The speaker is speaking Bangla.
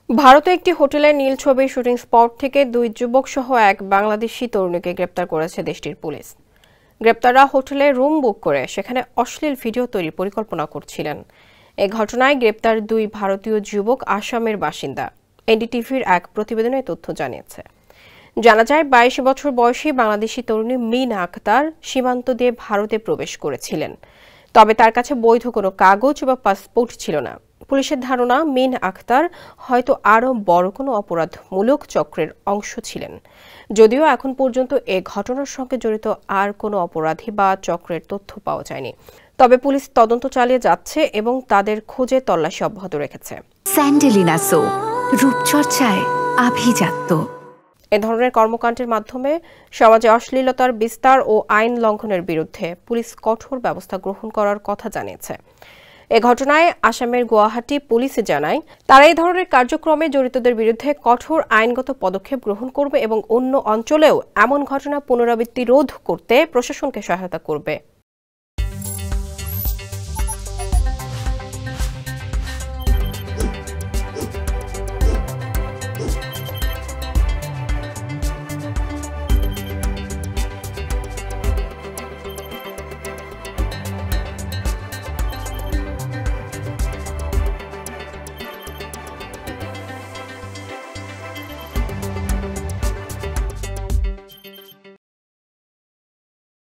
ভারতে একটি হোটেলের নীল ছবির শুটিং স্পট থেকে দুই যুবক সহ এক বাংলাদেশি তরুণীকে গ্রেপ্তার করেছে দেশটির পুলিশ। গ্রেপ্তাররা হোটেলে রুম বুক করে সেখানে অশ্লীল ভিডিও তৈরির পরিকল্পনা করছিলেন। এ ঘটনায় গ্রেপ্তার দুই ভারতীয় যুবক আসামের বাসিন্দা। এনডিটিভির এক প্রতিবেদনে তথ্য জানিয়েছে। জানা যায় ২২ বছর বয়সী বাংলাদেশি তরুণী মিন আক্তার সীমান্ত দিয়ে ভারতে প্রবেশ করেছিলেন। তবে তার কাছে বৈধ কোনো কাগজ বা পাসপোর্ট ছিল না। পুলিশের ধারণা মিন আক্তার হয়তো আরও বড় কোনো অপরাধমূলক চক্রের অংশ ছিলেন। যদিও এখন পর্যন্ত এ ঘটনার সঙ্গে জড়িত আর কোনো অপরাধী বা চক্রের তথ্য পাওয়া যায়নি। তবে পুলিশ তদন্ত চালিয়ে যাচ্ছে এবং তাদের খোঁজে তল্লাশি অব্যাহত রেখেছে। স্যান্ডেলিনা সো, রূপচর্চায় আভিজাত্য। এ ধরনের কর্মকাণ্ডের মাধ্যমে সমাজে অশ্লীলতার বিস্তার ও আইন লঙ্ঘনের বিরুদ্ধে পুলিশ কঠোর ব্যবস্থা গ্রহণ করার কথা জানিয়েছে। এ ঘটনায় আসামের গুয়াহাটি পুলিশ জানায়, তারা এই ধরনের কার্যক্রমে জড়িতদের বিরুদ্ধে কঠোর আইনগত পদক্ষেপ গ্রহণ করবে এবং অন্য অঞ্চলেও এমন ঘটনা পুনরাবৃত্তি রোধ করতে প্রশাসনকে সহায়তা করবে।